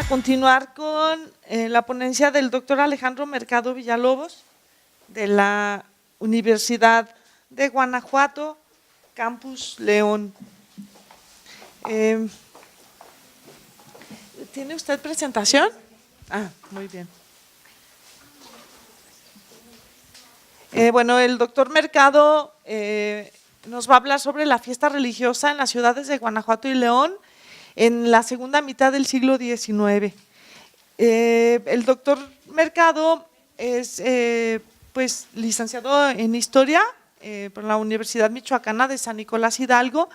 continuar con la ponencia del doctor Alejandro Mercado Villalobos, de la Universidad de Guanajuato, Campus León. ¿Tiene usted presentación? Ah, muy bien. Bueno, el doctor Mercado nos va a hablar sobre la fiesta religiosa en las ciudades de Guanajuato y León en la segunda mitad del siglo XIX. El doctor Mercado es pues, licenciado en Historia por la Universidad Michoacana de San Nicolás Hidalgo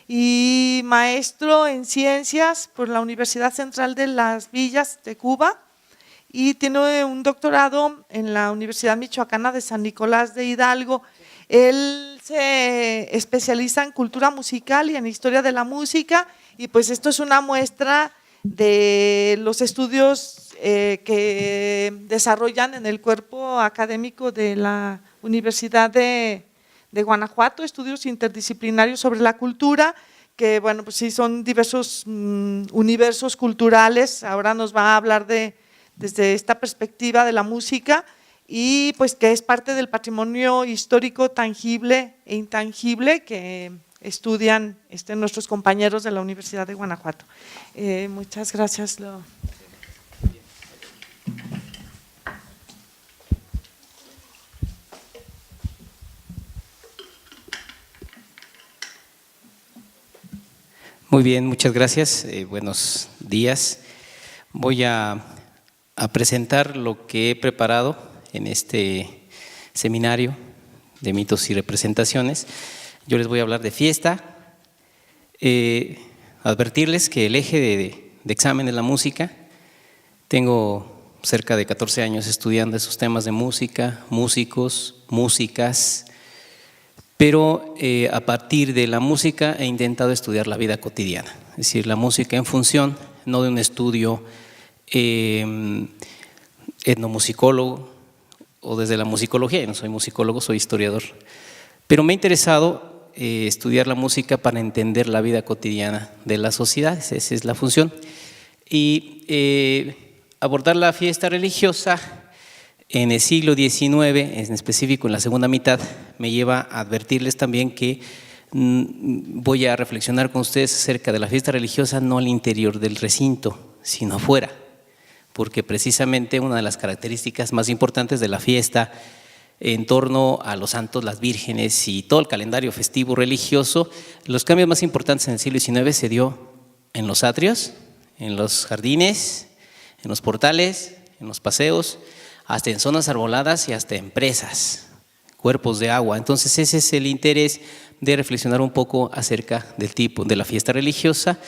y maestro en Ciencias por la Universidad Central de las Villas de Cuba, y tiene un doctorado en la Universidad Michoacana de San Nicolás de Hidalgo. Él se especializa en cultura musical y en historia de la música, y pues esto es una muestra de los estudios que desarrollan en el cuerpo académico de la Universidad de Guanajuato, estudios interdisciplinarios sobre la cultura, que bueno, pues sí son diversos universos culturales. Ahora nos va a hablar desde esta perspectiva de la música, y pues que es parte del patrimonio histórico tangible e intangible que estudian nuestros compañeros de la Universidad de Guanajuato. Muchas gracias. Muy bien, muchas gracias. Buenos días. Voy a presentar lo que he preparado en este seminario de mitos y representaciones. Yo les voy a hablar de fiesta, advertirles que el eje de examen es la música. Tengo cerca de 14 años estudiando esos temas de música, músicos, músicas, pero a partir de la música he intentado estudiar la vida cotidiana, es decir, la música en función no de un estudio etnomusicólogo o desde la musicología. Yo no soy musicólogo, soy historiador, pero me ha interesado estudiar la música para entender la vida cotidiana de las sociedades. Esa es la función. Y abordar la fiesta religiosa en el siglo XIX, en específico en la segunda mitad, me lleva a advertirles también que voy a reflexionar con ustedes acerca de la fiesta religiosa no al interior del recinto, sino afuera, porque precisamente una de las características más importantes de la fiesta en torno a los santos, las vírgenes y todo el calendario festivo religioso, los cambios más importantes en el siglo XIX se dio en los atrios, en los jardines, en los portales, en los paseos, hasta en zonas arboladas y hasta en presas, cuerpos de agua. Entonces ese es el interés de reflexionar un poco acerca del tipo de la fiesta religiosa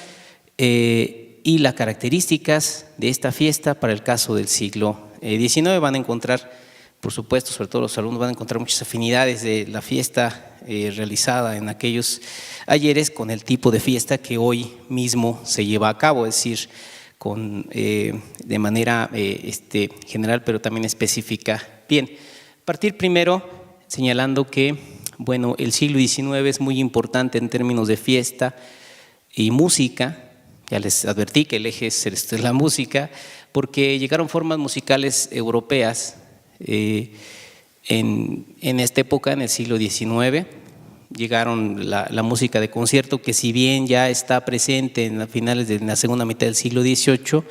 y las características de esta fiesta para el caso del siglo XIX. Van a encontrar, por supuesto, sobre todo los alumnos van a encontrar muchas afinidades de la fiesta realizada en aquellos ayeres con el tipo de fiesta que hoy mismo se lleva a cabo, es decir, de manera general, pero también específica. Bien, partir primero señalando que, bueno, el siglo XIX es muy importante en términos de fiesta y música. Ya les advertí que el eje es la música, porque llegaron formas musicales europeas en esta época, en el siglo XIX. Llegaron la música de concierto, que si bien ya está presente en finales de la segunda mitad del siglo XVIII,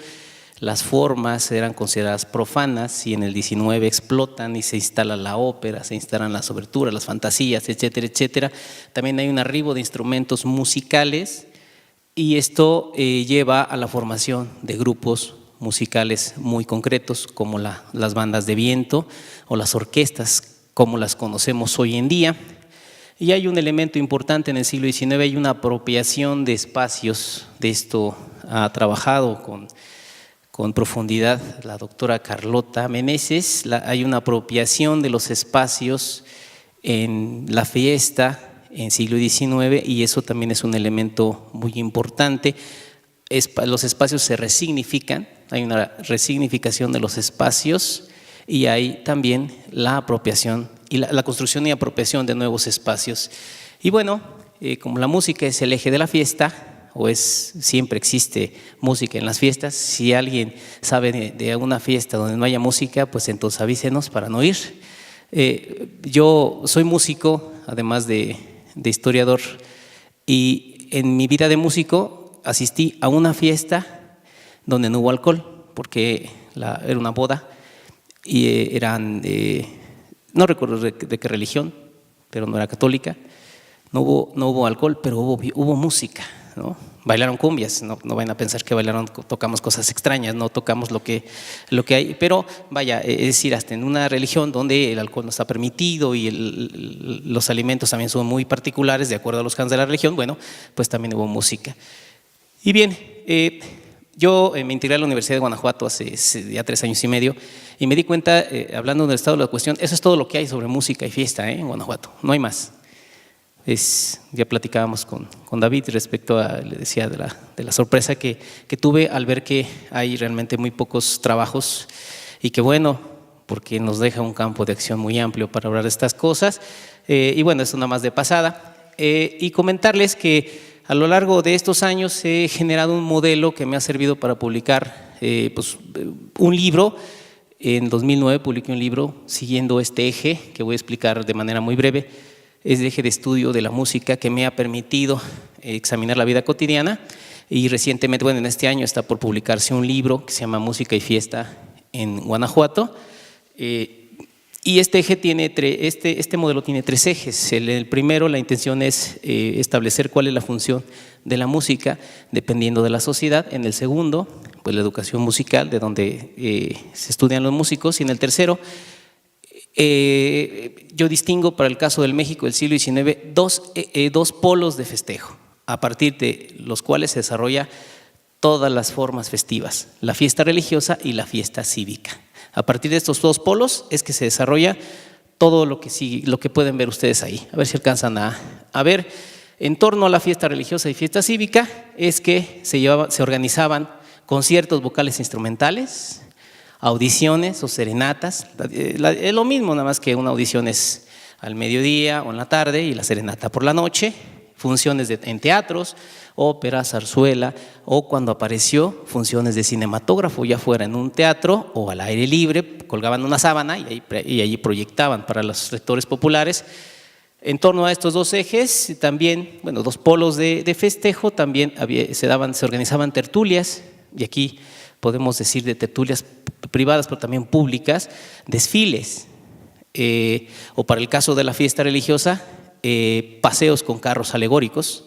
las formas eran consideradas profanas, y en el XIX explotan y se instala la ópera, se instalan las oberturas, las fantasías, etcétera, etcétera. También hay un arribo de instrumentos musicales, y esto lleva a la formación de grupos musicales muy concretos, como las bandas de viento o las orquestas, como las conocemos hoy en día. Y hay un elemento importante en el siglo XIX, hay una apropiación de espacios. De esto ha trabajado con profundidad la doctora Carlota Meneses. Hay una apropiación de los espacios en la fiesta en siglo XIX, y eso también es un elemento muy importante. Los espacios se resignifican, hay una resignificación de los espacios, y hay también la apropiación y la construcción y apropiación de nuevos espacios. Y bueno, como la música es el eje de la fiesta, siempre existe música en las fiestas. Si alguien sabe de alguna fiesta donde no haya música, pues entonces avísenos para no ir. Yo soy músico, además de historiador, y en mi vida de músico asistí a una fiesta donde no hubo alcohol, porque era una boda y no recuerdo de qué religión, pero no era católica. No hubo alcohol, pero hubo música, ¿no? Bailaron cumbias, no vayan a pensar que tocamos cosas extrañas, no tocamos lo que hay, pero vaya, es decir, hasta en una religión donde el alcohol no está permitido y los alimentos también son muy particulares de acuerdo a los cánones de la religión, bueno, pues también hubo música. Y bien, yo me integré a la Universidad de Guanajuato hace ya 3 años y medio y me di cuenta, hablando del estado de la cuestión, eso es todo lo que hay sobre música y fiesta en Guanajuato, no hay más. Ya platicábamos con David respecto le decía de la sorpresa que tuve al ver que hay realmente muy pocos trabajos y que bueno, porque nos deja un campo de acción muy amplio para hablar de estas cosas. Y bueno, eso nada más de pasada. Y comentarles que a lo largo de estos años he generado un modelo que me ha servido para publicar un libro. En 2009 publiqué un libro siguiendo este eje que voy a explicar de manera muy breve. Es el eje de estudio de la música que me ha permitido examinar la vida cotidiana, y recientemente, bueno, en este año está por publicarse un libro que se llama Música y Fiesta en Guanajuato, y este eje este modelo tiene 3 ejes. El primero, la intención es establecer cuál es la función de la música dependiendo de la sociedad. En el segundo, pues la educación musical, de donde se estudian los músicos, y en el tercero, yo distingo para el caso del México del siglo XIX dos polos de festejo, a partir de los cuales se desarrolla todas las formas festivas, la fiesta religiosa y la fiesta cívica. A partir de estos 2 polos es que se desarrolla todo lo que pueden ver ustedes ahí. A ver si alcanzan a ver. En torno a la fiesta religiosa y fiesta cívica es que se organizaban conciertos vocales instrumentales, audiciones o serenatas. Es lo mismo, nada más que una audición es al mediodía o en la tarde y la serenata por la noche. Funciones en teatros, ópera, zarzuela, o cuando apareció funciones de cinematógrafo, ya fuera en un teatro o al aire libre, colgaban una sábana y allí proyectaban para los lectores populares. En torno a estos 2 ejes, también, bueno, 2 polos de festejo, también se organizaban tertulias, y aquí podemos decir de tertulias privadas, pero también públicas, desfiles, o para el caso de la fiesta religiosa, paseos con carros alegóricos,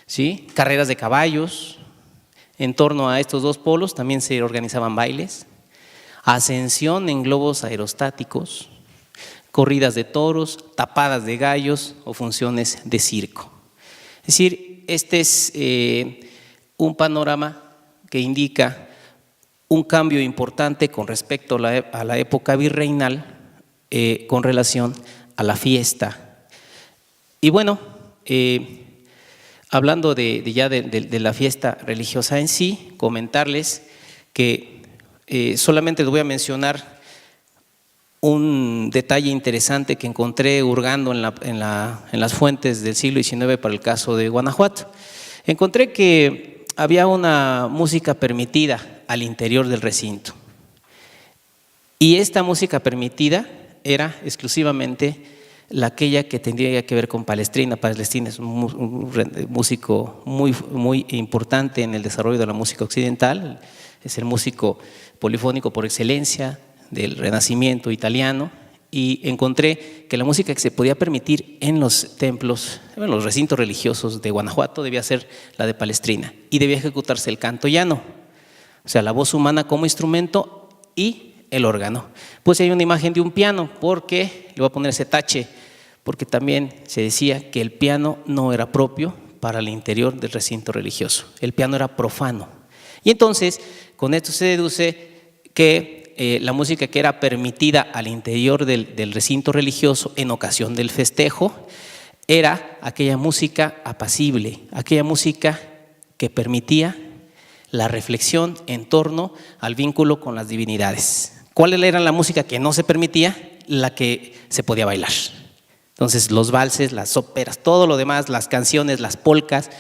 ¿sí? Carreras de caballos. En torno a estos 2 polos también se organizaban bailes, ascensión en globos aerostáticos, corridas de toros, tapadas de gallos o funciones de circo. Es decir, este es un panorama que indica un cambio importante con respecto a la época virreinal con relación a la fiesta. Y bueno, hablando de la fiesta religiosa en sí, comentarles que solamente les voy a mencionar un detalle interesante que encontré hurgando en las fuentes del siglo XIX para el caso de Guanajuato. Encontré que había una música permitida al interior del recinto, y esta música permitida era exclusivamente aquella que tendría que ver con Palestrina. Palestrina es un músico muy importante en el desarrollo de la música occidental, es el músico polifónico por excelencia del Renacimiento italiano, y encontré que la música que se podía permitir en los templos, en los recintos religiosos de Guanajuato, debía ser la de Palestrina, y debía ejecutarse el canto llano, o sea, la voz humana como instrumento y el órgano. Pues hay una imagen de un piano, porque le voy a poner ese tache, porque también se decía que el piano no era propio para el interior del recinto religioso, el piano era profano. Y entonces, con esto se deduce que la música que era permitida al interior del recinto religioso en ocasión del festejo era aquella música apacible, aquella música que permitía la reflexión en torno al vínculo con las divinidades. ¿Cuál era la música que no se permitía? La que se podía bailar. Entonces los valses, las óperas, todo lo demás, las canciones, las polcas,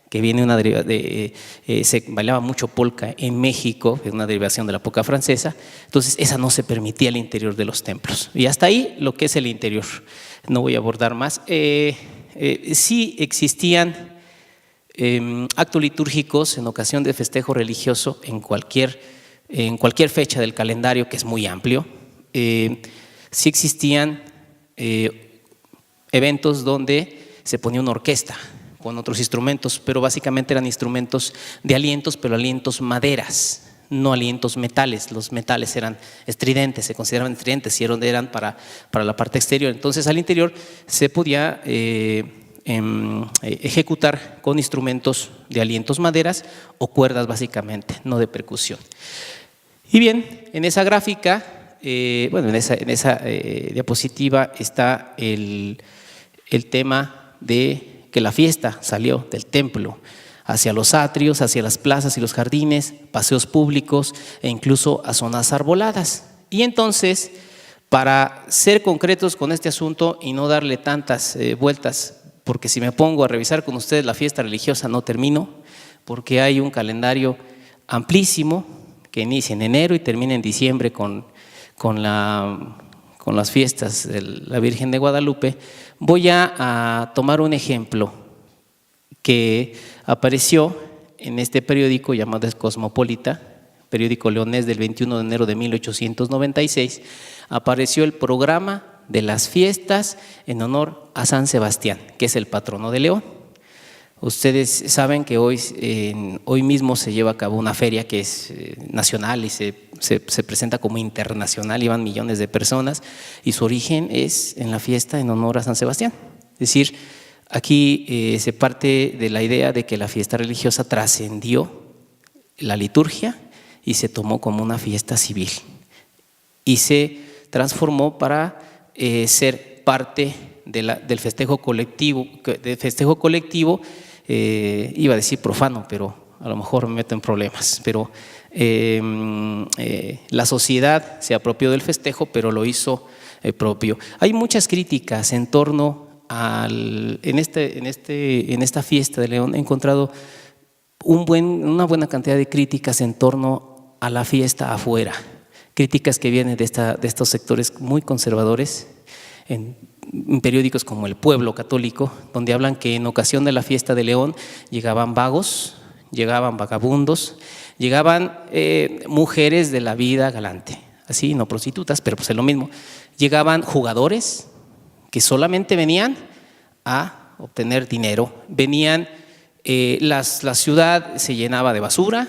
que viene una se bailaba mucho polka en México, es una derivación de la polka francesa, entonces esa no se permitía al interior de los templos. Y hasta ahí lo que es el interior, no voy a abordar más. Sí existían actos litúrgicos en ocasión de festejo religioso en cualquier fecha del calendario, que es muy amplio. Sí existían eventos donde se ponía una orquesta con otros instrumentos, pero básicamente eran instrumentos de alientos, pero alientos maderas, no alientos metales. Los metales eran estridentes, se consideraban estridentes y eran para la parte exterior. Entonces al interior se podía ejecutar con instrumentos de alientos maderas o cuerdas básicamente, no de percusión. Y bien, en esa gráfica, en esa diapositiva está el tema de que la fiesta salió del templo hacia los atrios, hacia las plazas y los jardines, paseos públicos e incluso a zonas arboladas. Y entonces, para ser concretos con este asunto y no darle tantas vueltas, porque si me pongo a revisar con ustedes la fiesta religiosa no termino, porque hay un calendario amplísimo que inicia en enero y termina en diciembre con las fiestas de la Virgen de Guadalupe. Voy a tomar un ejemplo que apareció en este periódico llamado Cosmopolita, periódico leonés del 21 de enero de 1896, apareció el programa de las fiestas en honor a San Sebastián, que es el patrono de León. Ustedes saben que hoy mismo se lleva a cabo una feria que es nacional y se presenta como internacional, y van millones de personas, y su origen es en la fiesta en honor a San Sebastián. Es decir, aquí se parte de la idea de que la fiesta religiosa trascendió la liturgia y se tomó como una fiesta civil y se transformó para ser parte del festejo colectivo, iba a decir profano, pero a lo mejor me meto en problemas, pero la sociedad se apropió del festejo, pero lo hizo propio. Hay muchas críticas en torno en esta fiesta de León. He encontrado una buena cantidad de críticas en torno a la fiesta afuera, críticas que vienen de estos sectores muy conservadores, en periódicos como El Pueblo Católico, donde hablan que en ocasión de la fiesta de León llegaban vagos, llegaban vagabundos, llegaban mujeres de la vida galante, así, no prostitutas, pero pues es lo mismo. Llegaban jugadores que solamente venían a obtener dinero, la ciudad se llenaba de basura,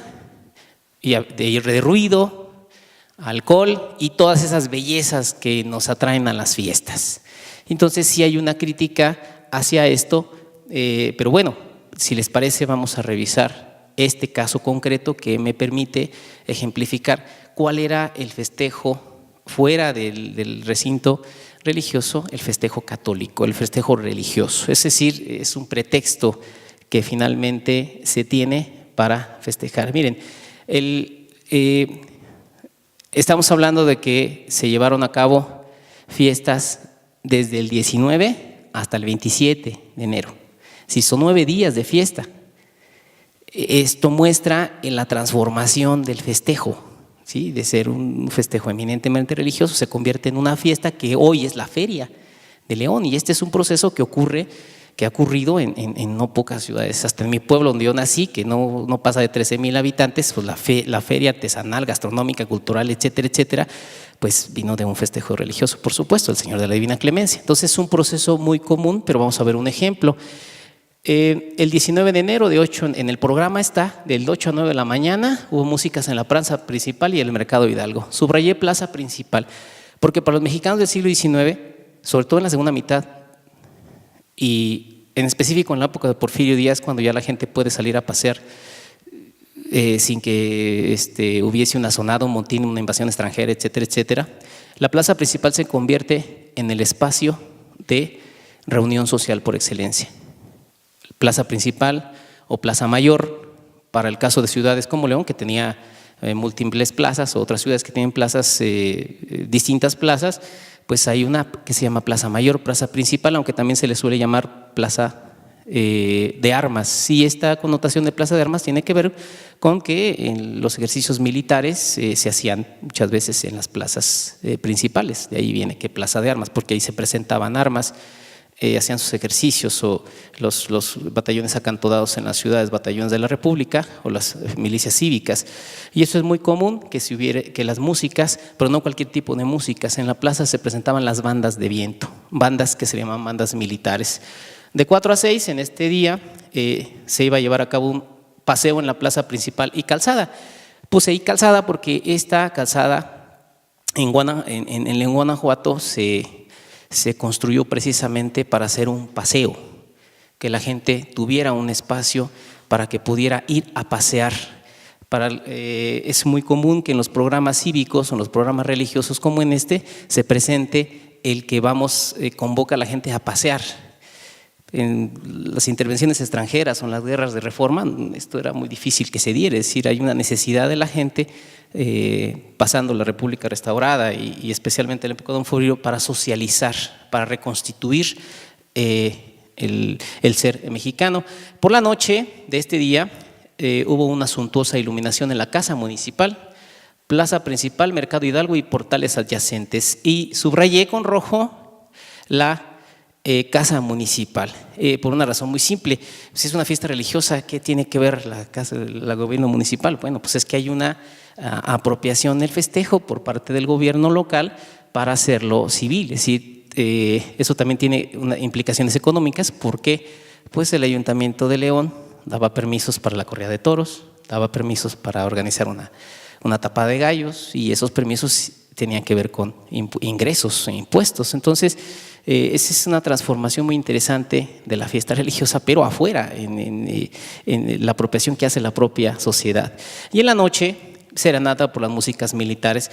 y de ruido, alcohol y todas esas bellezas que nos atraen a las fiestas. Entonces sí hay una crítica hacia esto, pero bueno, si les parece vamos a revisar este caso concreto que me permite ejemplificar cuál era el festejo fuera del recinto religioso, el festejo católico, el festejo religioso. Es decir, es un pretexto que finalmente se tiene para festejar. Miren, estamos hablando de que se llevaron a cabo fiestas desde el 19 hasta el 27 de enero. Si son 9 días de fiesta, esto muestra en la transformación del festejo, ¿sí? De ser un festejo eminentemente religioso, se convierte en una fiesta que hoy es la Feria de León, y este es un proceso que ha ocurrido en no pocas ciudades. Hasta en mi pueblo donde yo nací, que no pasa de 13,000 habitantes, pues la feria artesanal, gastronómica, cultural, etcétera, etcétera, pues vino de un festejo religioso, por supuesto, el Señor de la Divina Clemencia. Entonces es un proceso muy común, pero vamos a ver un ejemplo. El 19 de enero en el programa está del 8 a 9 de la mañana, hubo músicas en la plaza principal y el Mercado Hidalgo. Subrayé plaza principal, porque para los mexicanos del siglo XIX, sobre todo en la segunda mitad, y en específico en la época de Porfirio Díaz, cuando ya la gente puede salir a pasear sin que hubiese una asonada, un motín, una invasión extranjera, etcétera, etcétera, la plaza principal se convierte en el espacio de reunión social por excelencia. Plaza principal o plaza mayor, para el caso de ciudades como León, que tenía múltiples plazas, o otras ciudades que tienen plazas, distintas plazas, pues hay una que se llama plaza mayor, plaza principal, aunque también se le suele llamar plaza de armas. Sí, esta connotación de plaza de armas tiene que ver con que en los ejercicios militares se hacían muchas veces en las plazas principales. De ahí viene que plaza de armas, porque ahí se presentaban armas, hacían sus ejercicios, o los batallones acantonados en las ciudades, batallones de la República o las milicias cívicas. Y eso es muy común, que las músicas, pero no cualquier tipo de músicas, en la plaza se presentaban las bandas de viento, bandas que se llaman bandas militares. De 4 a 6 en este día se iba a llevar a cabo un paseo en la plaza principal y calzada. Puse ahí calzada porque esta calzada en Guanajuato se construyó precisamente para hacer un paseo, que la gente tuviera un espacio para que pudiera ir a pasear. Es muy común que en los programas cívicos o en los programas religiosos como en este se presente el que convoca a la gente a pasear. En las intervenciones extranjeras o en las guerras de reforma, esto era muy difícil que se diera, es decir, hay una necesidad de la gente pasando la República restaurada y especialmente el época de Don Porfirio para socializar, para reconstituir el ser mexicano. Por la noche de este día hubo una suntuosa iluminación en la Casa Municipal, Plaza Principal, Mercado Hidalgo y portales adyacentes, y subrayé con rojo la Casa Municipal, por una razón muy simple. Si es una fiesta religiosa, ¿qué tiene que ver la gobierno municipal? Bueno, pues es que hay una apropiación del festejo por parte del gobierno local para hacerlo civil, es decir, eso también tiene implicaciones económicas porque pues el Ayuntamiento de León daba permisos para la corrida de toros, daba permisos para organizar una tapa de gallos, y esos permisos tenían que ver con ingresos e impuestos. Entonces, esa es una transformación muy interesante de la fiesta religiosa, pero afuera, en la apropiación que hace la propia sociedad. Y en la noche, serenata por las músicas militares.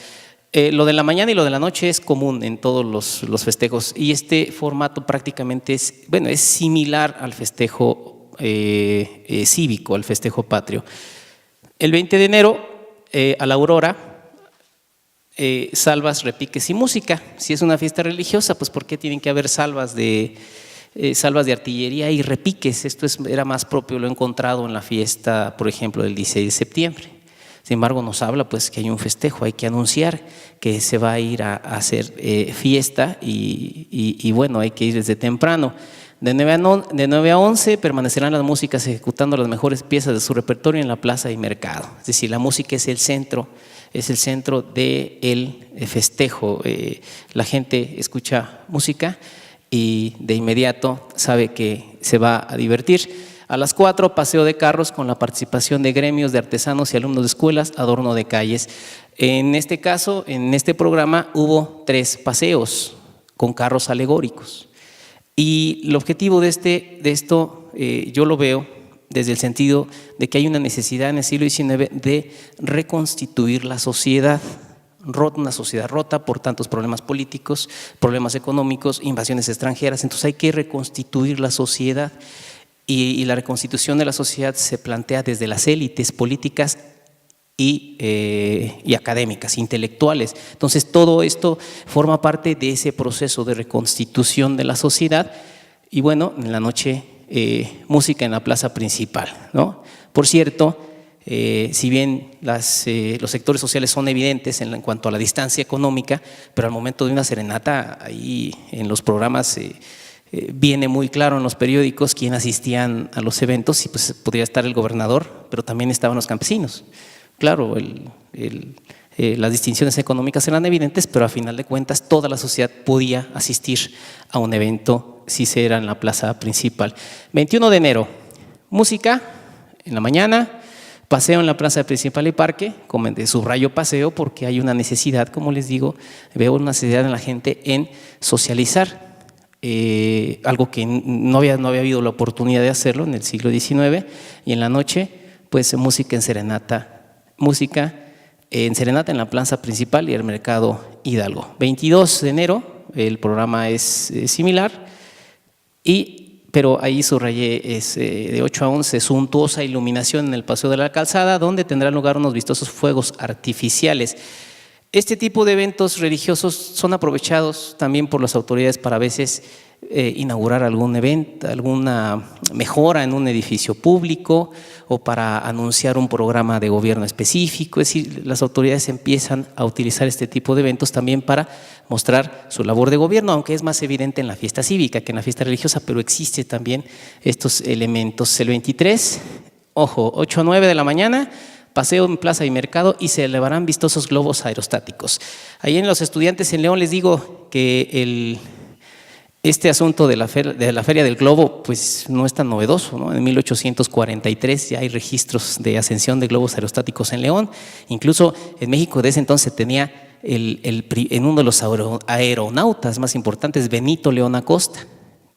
Lo de la mañana y lo de la noche es común en todos los festejos, y este formato prácticamente es similar al festejo cívico, al festejo patrio. El 20 de enero, a la aurora, salvas, repiques y música. Si es una fiesta religiosa, pues ¿por qué tienen que haber salvas de artillería y repiques? Esto era más propio, lo he encontrado en la fiesta, por ejemplo, del 16 de septiembre. Sin embargo, nos habla pues que hay un festejo, hay que anunciar que se va a ir a hacer fiesta y bueno, hay que ir desde temprano. De 9 a 11 permanecerán las músicas ejecutando las mejores piezas de su repertorio en la plaza y mercado. Es decir, la música es el centro del festejo. La gente escucha música y de inmediato sabe que se va a divertir. A las 4, paseo de carros con la participación de gremios de artesanos y alumnos de escuelas, adorno de calles. En este caso, en este programa hubo 3 paseos con carros alegóricos. Y el objetivo de esto yo lo veo desde el sentido de que hay una necesidad en el siglo XIX de reconstituir la sociedad, una sociedad rota por tantos problemas políticos, problemas económicos, invasiones extranjeras. Entonces hay que reconstituir la sociedad, y la reconstitución de la sociedad se plantea desde las élites políticas y académicas, intelectuales. Entonces todo esto forma parte de ese proceso de reconstitución de la sociedad. Y bueno, en la noche música en la plaza principal, ¿no? Por cierto, si bien los sectores sociales son evidentes en cuanto a la distancia económica, pero al momento de una serenata, ahí en los programas viene muy claro en los periódicos quién asistían a los eventos, y pues podría estar el gobernador, pero también estaban los campesinos. Claro, las distinciones económicas eran evidentes, pero a final de cuentas toda la sociedad podía asistir a un evento si se era en la plaza principal. 21 de enero, música en la mañana, paseo en la plaza principal y parque, subrayo paseo porque hay una necesidad, como les digo, veo una necesidad en la gente en socializar. Algo que no había habido la oportunidad de hacerlo en el siglo XIX. Y en la noche, pues música en serenata en la plaza principal y el mercado Hidalgo. 22 de enero, el programa es similar, pero ahí subrayé de 8 a 11, suntuosa iluminación en el Paseo de la Calzada, donde tendrán lugar unos vistosos fuegos artificiales. Este tipo de eventos religiosos son aprovechados también por las autoridades para a veces inaugurar algún evento, alguna mejora en un edificio público o para anunciar un programa de gobierno específico. Es decir, las autoridades empiezan a utilizar este tipo de eventos también para mostrar su labor de gobierno, aunque es más evidente en la fiesta cívica que en la fiesta religiosa, pero existe también estos elementos. El 23, ojo, 8 a 9 de la mañana, paseo en Plaza y Mercado y se elevarán vistosos globos aerostáticos. Ahí en los estudiantes en León les digo que este asunto de la Feria del Globo pues no es tan novedoso, ¿no? En 1843 ya hay registros de ascensión de globos aerostáticos en León. Incluso en México de ese entonces tenía en uno de los aeronautas más importantes, Benito León Acosta,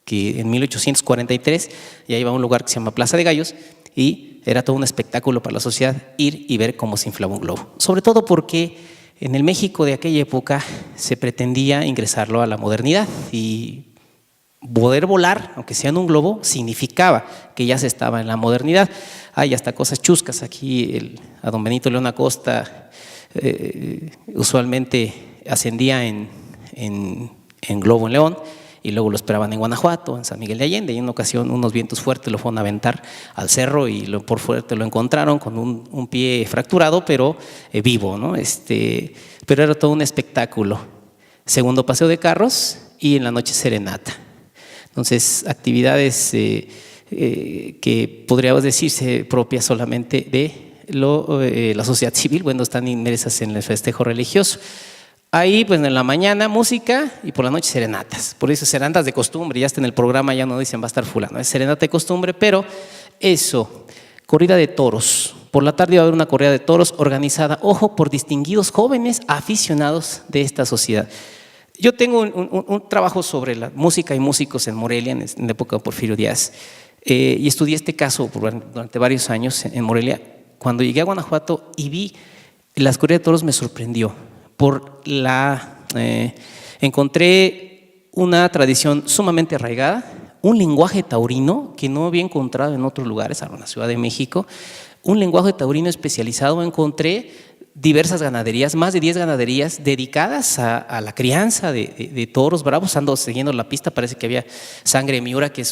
que en 1843 ya iba a un lugar que se llama Plaza de Gallos y era todo un espectáculo para la sociedad ir y ver cómo se inflaba un globo. Sobre todo porque en el México de aquella época se pretendía ingresarlo a la modernidad y poder volar, aunque sea en un globo, significaba que ya se estaba en la modernidad. Hay hasta cosas chuscas aquí. A don Benito León Acosta usualmente ascendía en globo en León y luego lo esperaban en Guanajuato, en San Miguel de Allende, y en una ocasión unos vientos fuertes lo fueron a aventar al cerro y por fuerte lo encontraron con un pie fracturado, pero vivo, ¿no? Pero era todo un espectáculo. Segundo paseo de carros y en la noche serenata. Entonces, actividades que podríamos decirse propias solamente de la sociedad civil, bueno, están inmersas en el festejo religioso. Ahí, pues en la mañana música y por la noche serenatas. Por eso serenatas de costumbre, ya está en el programa, ya no dicen va a estar fulano, es serenata de costumbre, pero eso, corrida de toros. Por la tarde va a haber una corrida de toros organizada, ojo, por distinguidos jóvenes aficionados de esta sociedad. Yo tengo un trabajo sobre la música y músicos en Morelia, en la época de Porfirio Díaz, y estudié este caso durante varios años en Morelia. Cuando llegué a Guanajuato y vi las corridas de toros, me sorprendió. Encontré una tradición sumamente arraigada, un lenguaje taurino que no había encontrado en otros lugares, en la Ciudad de México, un lenguaje taurino especializado. Encontré diversas ganaderías, más de 10 ganaderías dedicadas a la crianza de toros bravos. Ando siguiendo la pista, parece que había Sangre Miura, que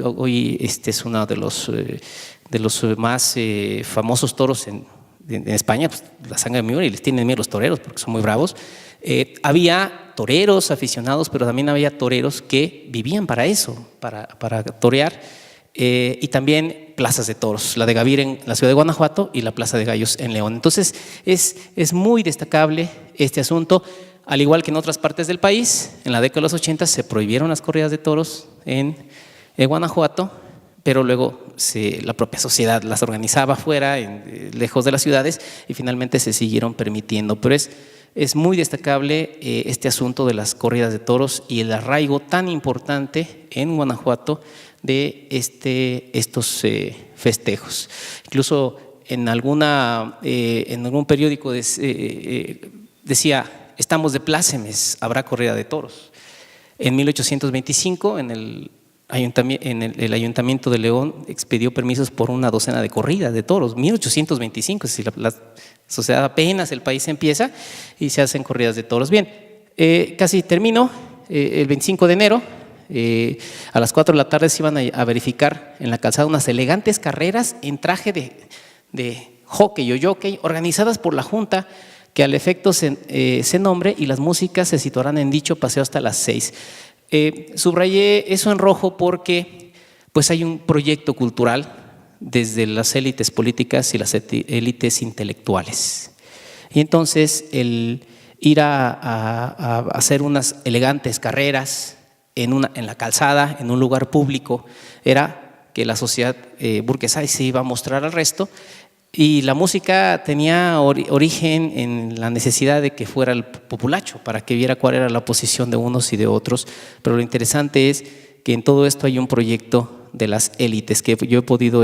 hoy es uno de los más famosos toros en España, pues, la Sangre Miura, y les tienen miedo los toreros porque son muy bravos. Había toreros aficionados, pero también había toreros que vivían para eso, para torear. Y también plazas de toros, la de Gavir en la ciudad de Guanajuato y la Plaza de Gallos en León. Entonces es muy destacable este asunto, al igual que en otras partes del país. En la década de los 80 se prohibieron las corridas de toros en Guanajuato, pero luego la propia sociedad las organizaba afuera, lejos de las ciudades, y finalmente se siguieron permitiendo. Pero es muy destacable este asunto de las corridas de toros y el arraigo tan importante en Guanajuato de estos festejos. Incluso en algún periódico decía, estamos de plácemes, habrá corrida de toros. En 1825, el Ayuntamiento de León expedió permisos por una docena de corridas de toros. 1825, es decir, la sociedad apenas, el país empieza y se hacen corridas de toros. Bien, casi termino. El 25 de enero, a las 4 de la tarde se iban a verificar en la calzada unas elegantes carreras en traje de hockey o jockey, organizadas por la Junta, que al efecto se nombre, y las músicas se situarán en dicho paseo hasta las 6. Subrayé eso en rojo porque pues hay un proyecto cultural desde las élites políticas y las élites intelectuales. Y entonces el ir a hacer unas elegantes carreras en la calzada, en un lugar público, era que la sociedad burguesa se iba a mostrar al resto. Y la música tenía origen en la necesidad de que fuera el populacho, para que viera cuál era la posición de unos y de otros. Pero lo interesante es que en todo esto hay un proyecto de las élites que yo he podido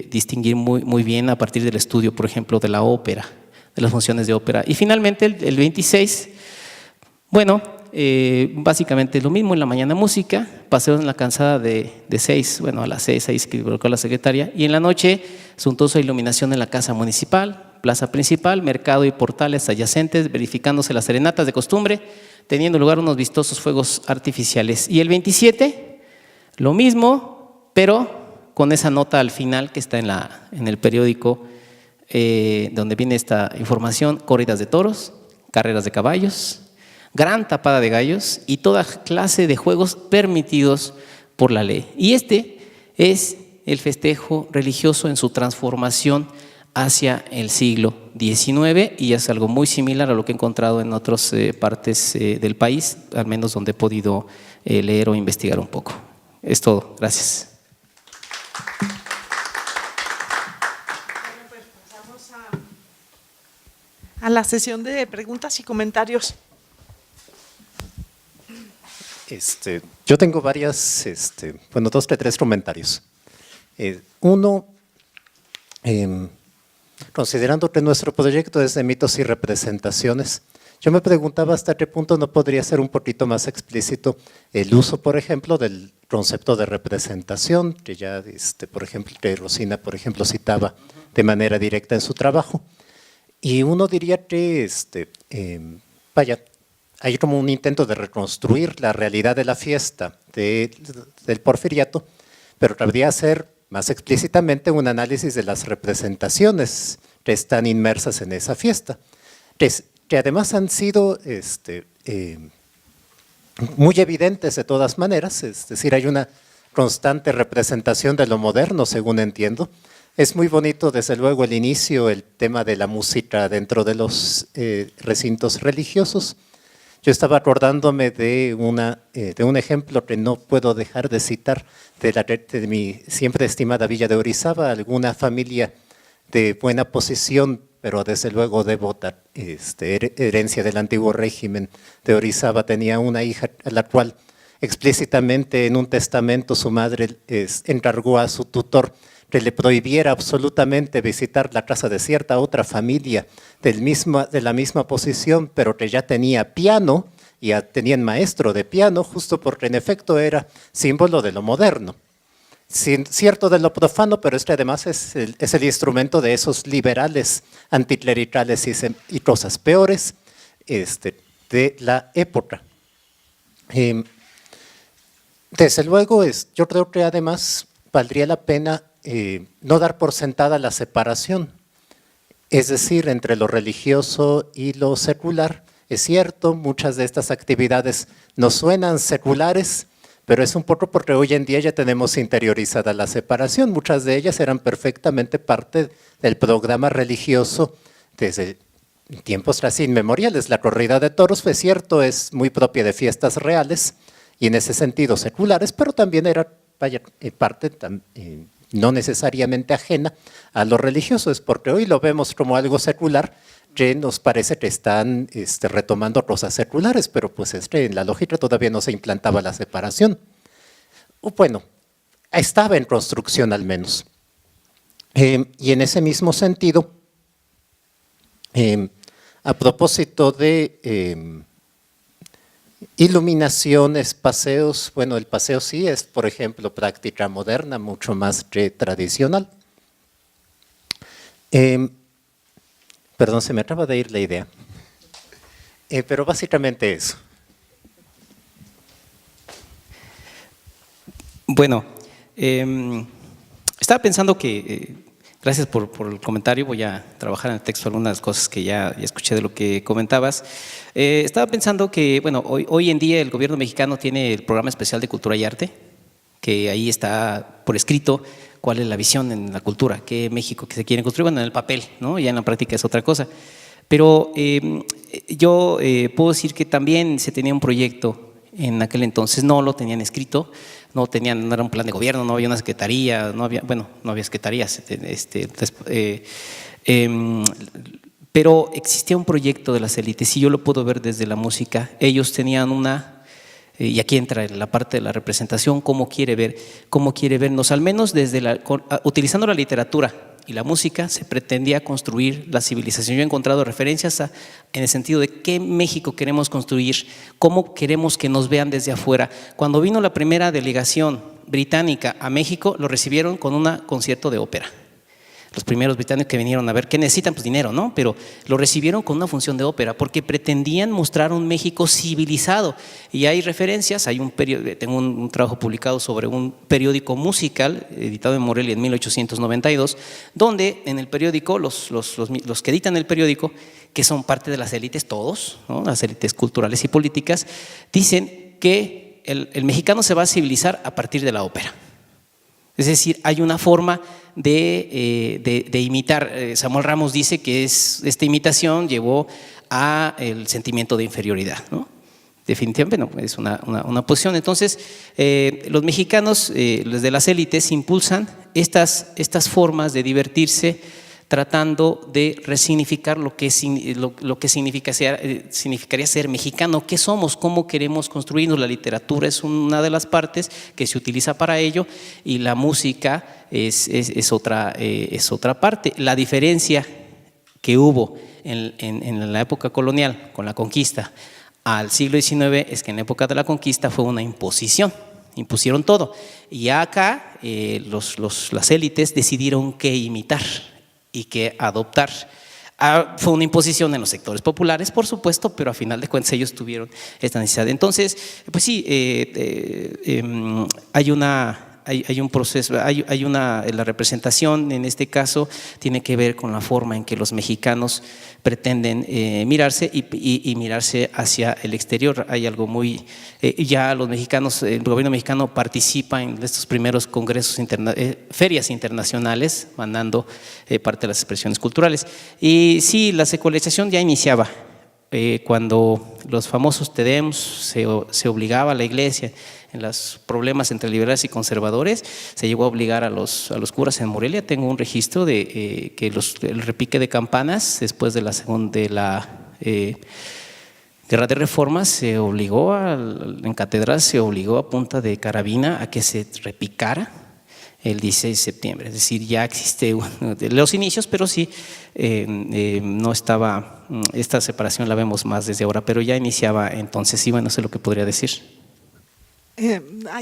distinguir muy bien a partir del estudio, por ejemplo, de la ópera, de las funciones de ópera. Y finalmente el 26, bueno, básicamente lo mismo. En la mañana música, paseo en la calzada de 6, bueno, a las 6 ahí se colocó la secretaria, y en la noche suntuosa iluminación en la casa municipal, plaza principal, mercado y portales adyacentes, verificándose las serenatas de costumbre, teniendo lugar unos vistosos fuegos artificiales. Y el 27, lo mismo, pero con esa nota al final que está en el periódico donde viene esta información: corridas de toros, carreras de caballos, gran tapada de gallos y toda clase de juegos permitidos por la ley. Y este es el festejo religioso en su transformación hacia el siglo XIX, y es algo muy similar a lo que he encontrado en otras partes del país, al menos donde he podido leer o investigar un poco. Es todo. Gracias. Bueno, pues pasamos a la sesión de preguntas y comentarios. Yo tengo varias, dos de tres comentarios. Uno, considerando que nuestro proyecto es de mitos y representaciones, yo me preguntaba hasta qué punto no podría ser un poquito más explícito el uso, por ejemplo, del concepto de representación, que ya, por ejemplo, que Rosina, por ejemplo, citaba de manera directa en su trabajo. Y uno diría que, hay como un intento de reconstruir la realidad de la fiesta del Porfiriato, pero cabría hacer más explícitamente un análisis de las representaciones que están inmersas en esa fiesta, que además han sido muy evidentes de todas maneras, es decir, hay una constante representación de lo moderno, según entiendo. Es muy bonito, desde luego, el inicio, el tema de la música dentro de los recintos religiosos. Yo estaba acordándome de un ejemplo que no puedo dejar de citar de mi siempre estimada Villa de Orizaba, alguna familia de buena posición, pero desde luego devota, herencia del antiguo régimen de Orizaba, tenía una hija a la cual explícitamente en un testamento su madre encargó a su tutor que le prohibiera absolutamente visitar la casa de cierta otra familia de la misma posición, pero que ya tenía piano, y ya tenían maestro de piano, justo porque en efecto era símbolo de lo moderno. Cierto de lo profano, pero además es el instrumento de esos liberales anticlericales y cosas peores de la época. Desde luego, yo creo que además valdría la pena no dar por sentada la separación, es decir, entre lo religioso y lo secular. Es cierto, muchas de estas actividades nos suenan seculares, pero es un poco porque hoy en día ya tenemos interiorizada la separación. Muchas de ellas eran perfectamente parte del programa religioso desde tiempos casi inmemoriales. La corrida de toros, fue cierto, es muy propia de fiestas reales y en ese sentido seculares, pero también era parte no necesariamente ajena a lo religioso. Es porque hoy lo vemos como algo secular, que nos parece que están retomando cosas seculares, pero pues en la lógica todavía no se implantaba la separación. Bueno, estaba en construcción al menos. Y en ese mismo sentido, a propósito de iluminaciones, paseos, bueno, el paseo sí es, por ejemplo, práctica moderna, mucho más que tradicional. Perdón, se me acaba de ir la idea, pero básicamente eso. Bueno, estaba pensando que, gracias por el comentario, voy a trabajar en el texto algunas cosas que ya escuché de lo que comentabas. Estaba pensando que, bueno, hoy en día el gobierno mexicano tiene el Programa Especial de Cultura y Arte, que ahí está por escrito cuál es la visión en la cultura, qué México que se quiere construir, bueno, en el papel, ¿no? Ya en la práctica es otra cosa. Pero yo puedo decir que también se tenía un proyecto en aquel entonces, no lo tenían escrito, no era un plan de gobierno, no había una secretaría, no había secretarías, pero existía un proyecto de las élites y yo lo puedo ver desde la música. Ellos tenían y aquí entra la parte de la representación, cómo quiere vernos, al menos utilizando la literatura y la música se pretendía construir la civilización. Yo he encontrado referencias en el sentido de qué México queremos construir, cómo queremos que nos vean desde afuera. Cuando vino la primera delegación británica a México, lo recibieron con un concierto de ópera. los primeros británicos que vinieron a ver qué necesitan, pues dinero, ¿no? Pero lo recibieron con una función de ópera porque pretendían mostrar un México civilizado. Y hay referencias, hay tengo un trabajo publicado sobre un periódico musical editado en Morelia en 1892, donde en el periódico, los que editan el periódico, que son parte de las élites todos, ¿no? Las élites culturales y políticas, dicen que el mexicano se va a civilizar a partir de la ópera. Es decir, hay una forma de imitar. Samuel Ramos dice que esta imitación llevó a el sentimiento de inferioridad, ¿no? Definitivamente no, es una posición. Entonces, los mexicanos, desde las élites, impulsan estas formas de divertirse, tratando de resignificar lo que significaría ser mexicano, qué somos, cómo queremos construirnos. La literatura es una de las partes que se utiliza para ello y la música es otra parte. La diferencia que hubo en la época colonial con la conquista al siglo XIX es que en la época de la conquista fue una imposición. Impusieron todo y acá las élites decidieron qué imitar y que adoptar. Fue una imposición en los sectores populares, por supuesto, pero a final de cuentas ellos tuvieron esta necesidad. Entonces, pues sí, hay un proceso, la representación en este caso tiene que ver con la forma en que los mexicanos pretenden mirarse y mirarse hacia el exterior. Hay algo muy, ya los mexicanos, el gobierno mexicano participa en estos primeros congresos, ferias internacionales, mandando parte de las expresiones culturales. Y sí, la secularización ya iniciaba. Cuando los famosos Te-Deums se obligaba a la iglesia en los problemas entre liberales y conservadores, se llegó a obligar a los curas en Morelia. Tengo un registro de que el repique de campanas después de la Guerra de Reforma se obligó, en catedral se obligó a punta de carabina a que se repicara el 16 de septiembre, es decir, ya existe los inicios, pero sí no estaba, esta separación la vemos más desde ahora, pero ya iniciaba entonces. Sí, bueno, eso es lo que podría decir.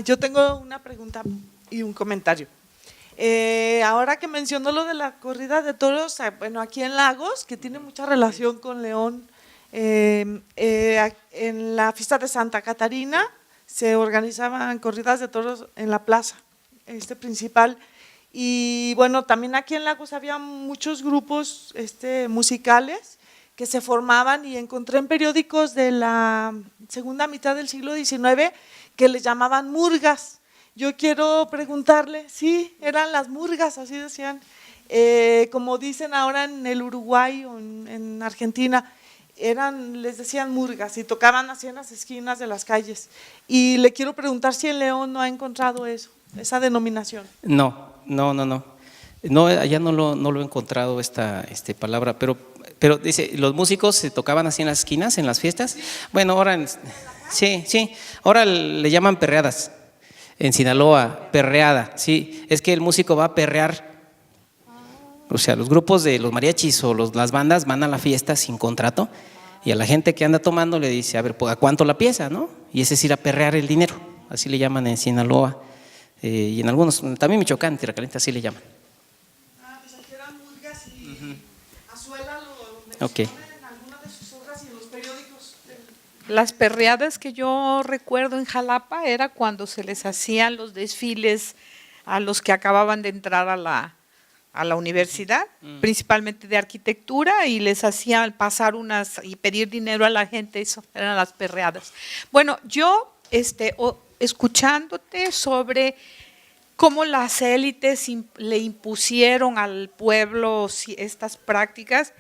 Yo tengo una pregunta y un comentario. Ahora que mencionó lo de la corrida de toros, bueno, aquí en Lagos, que tiene mucha relación con León, en la fiesta de Santa Catarina se organizaban corridas de toros en la plaza principal, y bueno, también aquí en Lagos había muchos grupos musicales que se formaban, y encontré en periódicos de la segunda mitad del siglo XIX que les llamaban murgas. Yo quiero preguntarle, sí, eran las murgas, así decían, como dicen ahora en el Uruguay o en Argentina, les decían murgas y tocaban así en las esquinas de las calles. Y le quiero preguntar si en León no ha encontrado eso, esa denominación. No, allá no lo he encontrado esta palabra, pero dice, los músicos se tocaban así en las esquinas, en las fiestas. Bueno, ahora sí, ahora le llaman perreadas. En Sinaloa, perreada, sí, es que el músico va a perrear. O sea, los grupos de los mariachis o las bandas van a la fiesta sin contrato y a la gente que anda tomando le dice, a ver, ¿a cuánto la pieza, no? Y es decir, a perrear el dinero, así le llaman en Sinaloa, y en algunos, también Michoacán, Tierra Caliente, así le llaman. Pues aquí eran murgas y Azuela lo Okay. en algunas de sus obras y en los periódicos. Las perreadas que yo recuerdo en Jalapa era cuando se les hacían los desfiles a los que acababan de entrar a la universidad, principalmente de arquitectura, y les hacían pasar y pedir dinero a la gente. Eso eran las perreadas. Bueno, yo escuchándote sobre cómo las élites le impusieron al pueblo estas prácticas,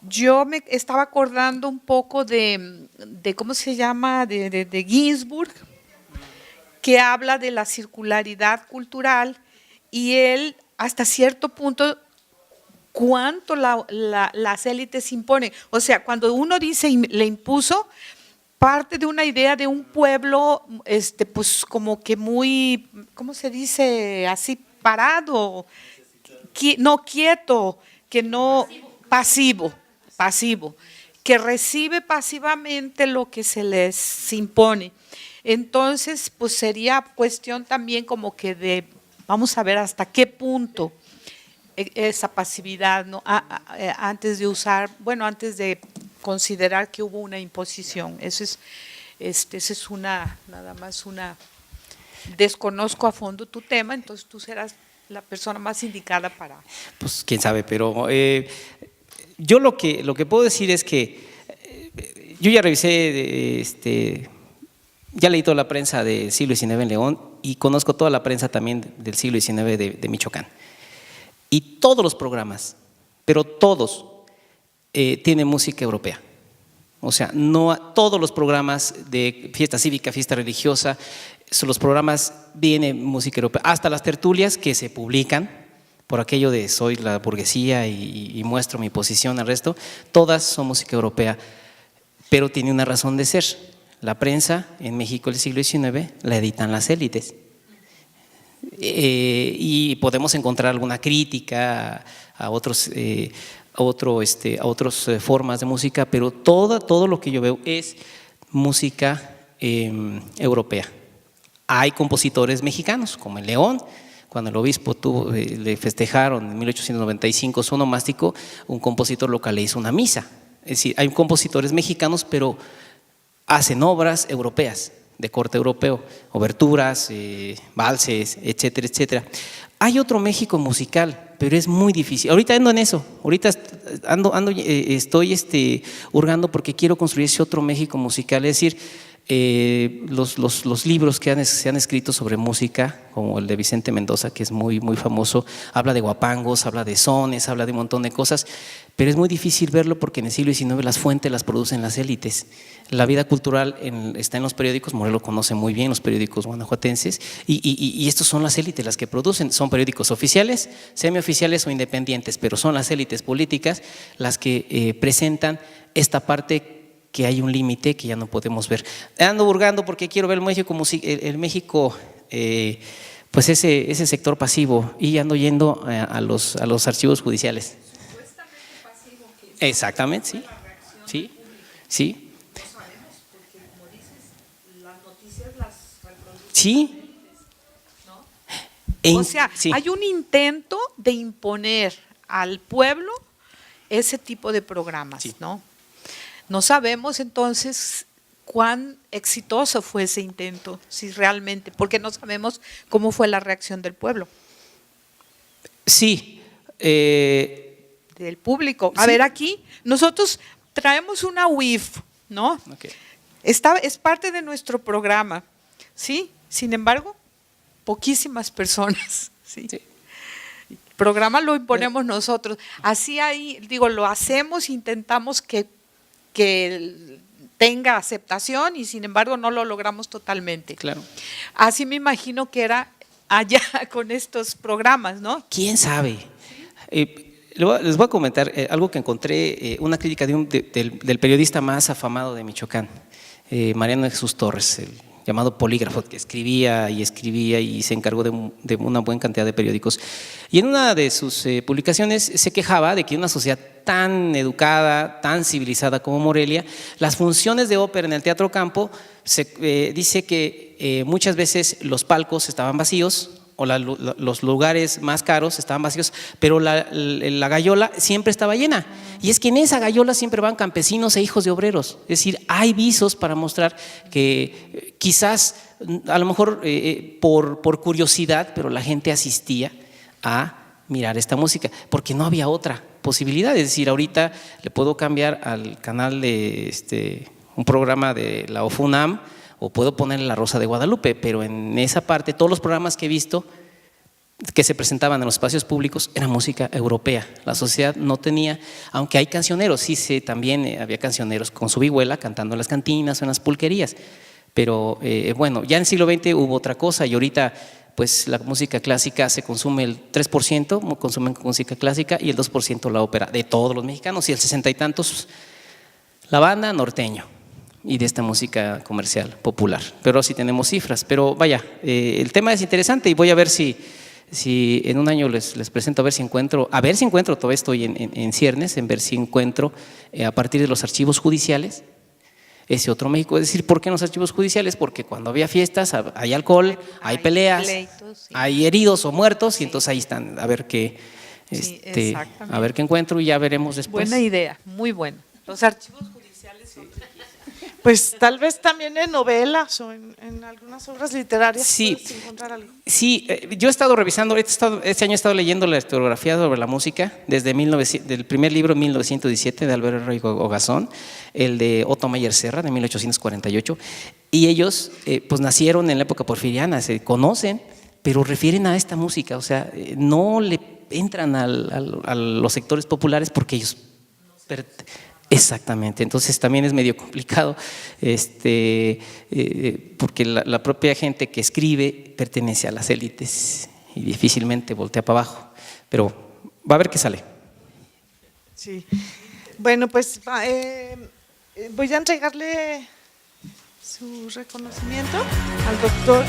yo me estaba acordando un poco de ¿cómo se llama?, de Ginsburg, que habla de la circularidad cultural, y él hasta cierto punto cuánto las élites imponen. O sea, cuando uno dice le impuso, parte de una idea de un pueblo pues como que muy, ¿cómo se dice?, así parado, no quieto, que no pasivo, que recibe pasivamente lo que se les impone. Entonces, pues sería cuestión también como que vamos a ver hasta qué punto esa pasividad, ¿no? Antes de usar, bueno, antes de considerar que hubo una imposición. Eso es, esa es nada más una, desconozco a fondo tu tema, entonces tú serás la persona más indicada para… Pues quién sabe, pero yo lo que puedo decir es que yo ya revisé, ya leí toda la prensa del siglo XIX en León y conozco toda la prensa también del siglo XIX de Michoacán. Y todos los programas, pero todos, tienen música europea. O sea, no todos los programas de fiesta cívica, fiesta religiosa, los programas vienen música europea, hasta las tertulias que se publican por aquello de soy la burguesía y muestro mi posición al resto, todas son música europea, pero tiene una razón de ser. La prensa en México del siglo XIX la editan las élites. Y podemos encontrar alguna crítica a otras formas de música, pero todo lo que yo veo es música europea. Hay compositores mexicanos, como en León, cuando el obispo le festejaron en 1895 su onomástico, un compositor local le hizo una misa. Es decir, hay compositores mexicanos, pero hacen obras europeas, de corte europeo, oberturas, valses, etcétera, etcétera. Hay otro México musical, pero es muy difícil. Ahorita ando en eso, ahorita estoy hurgando porque quiero construir ese otro México musical, es decir, los libros que se han escrito sobre música, como el de Vicente Mendoza, que es muy, muy famoso, habla de guapangos, habla de sones, habla de un montón de cosas, pero es muy difícil verlo porque en el siglo XIX las fuentes las producen las élites. La vida cultural está en los periódicos, Morelos conoce muy bien los periódicos guanajuatenses, y estos son las élites las que producen, son periódicos oficiales, semioficiales o independientes, pero son las élites políticas las que presentan esta parte que hay un límite que ya no podemos ver. Ando burgando porque quiero ver el México, pues ese sector pasivo, y ando yendo a los archivos judiciales. Supuestamente pasivo. Que exactamente, sí, sí, sí. No sabemos, porque como dices, las noticias las reproducen. Sí. ¿No? O sea, sí. hay un intento de imponer al pueblo ese tipo de programas, Sí. ¿no? No sabemos entonces cuán exitoso fue ese intento, si realmente, porque no sabemos cómo fue la reacción del pueblo, Sí. del público. A Sí. ver, aquí nosotros traemos una UIF, ¿no? Okay. Es parte de nuestro programa, ¿sí? Sin embargo, poquísimas personas, ¿sí? Sí. El programa lo imponemos nosotros. Así ahí, lo hacemos, intentamos que tenga aceptación y sin embargo no lo logramos totalmente. Claro. Así me imagino que era allá con estos programas, ¿no? ¿Quién sabe? Les voy a comentar algo que encontré, una crítica del periodista más afamado de Michoacán, Mariano Jesús Torres, el llamado polígrafo, que escribía y se encargó de una buena cantidad de periódicos. Y en una de sus publicaciones se quejaba de que en una sociedad tan educada, tan civilizada como Morelia, las funciones de ópera en el Teatro Campo, dice que muchas veces los palcos estaban vacíos, o los lugares más caros estaban vacíos, pero la gallola siempre estaba llena. Y es que en esa gallola siempre van campesinos e hijos de obreros. Es decir, hay visos para mostrar que quizás, a lo mejor por curiosidad, pero la gente asistía a mirar esta música, porque no había otra posibilidad. Es decir, ahorita le puedo cambiar al canal de un programa de la OFUNAM, o puedo poner La Rosa de Guadalupe, pero en esa parte todos los programas que he visto que se presentaban en los espacios públicos era música europea. La sociedad no tenía, aunque hay cancioneros, sí, también había cancioneros con su vihuela cantando en las cantinas o en las pulquerías, pero bueno, ya en el siglo XX hubo otra cosa y ahorita pues la música clásica se consume el 3%, consumen música clásica, y el 2% la ópera de todos los mexicanos, y el 60 y tantos la banda, norteño, y de esta música comercial popular. Pero sí tenemos cifras, pero vaya, el tema es interesante y voy a ver si en un año les presento, a ver si encuentro, todavía estoy en ciernes, en ver si encuentro a partir de los archivos judiciales ese otro México. Es decir, ¿por qué en los archivos judiciales? Porque cuando había fiestas hay alcohol, hay peleas, pleitos, sí. hay heridos o muertos, y entonces ahí están, a ver qué Sí, A ver qué encuentro y ya veremos después. Buena idea, muy buena. Los archivos judiciales son Pues tal vez también en novelas o en algunas obras literarias Sí. puedes encontrar algo. Sí, yo he estado revisando, este año he estado leyendo la historiografía sobre la música, desde del primer libro, 1917, de Alberto Rey Ogazón, el de Otto Mayer Serra, de 1848, y ellos pues nacieron en la época porfiriana, se conocen, pero refieren a esta música, o sea, no le entran a los sectores populares porque ellos… Exactamente, entonces también es medio complicado porque la propia gente que escribe pertenece a las élites y difícilmente voltea para abajo, pero va a ver qué sale. Sí. Bueno, pues voy a entregarle su reconocimiento al doctor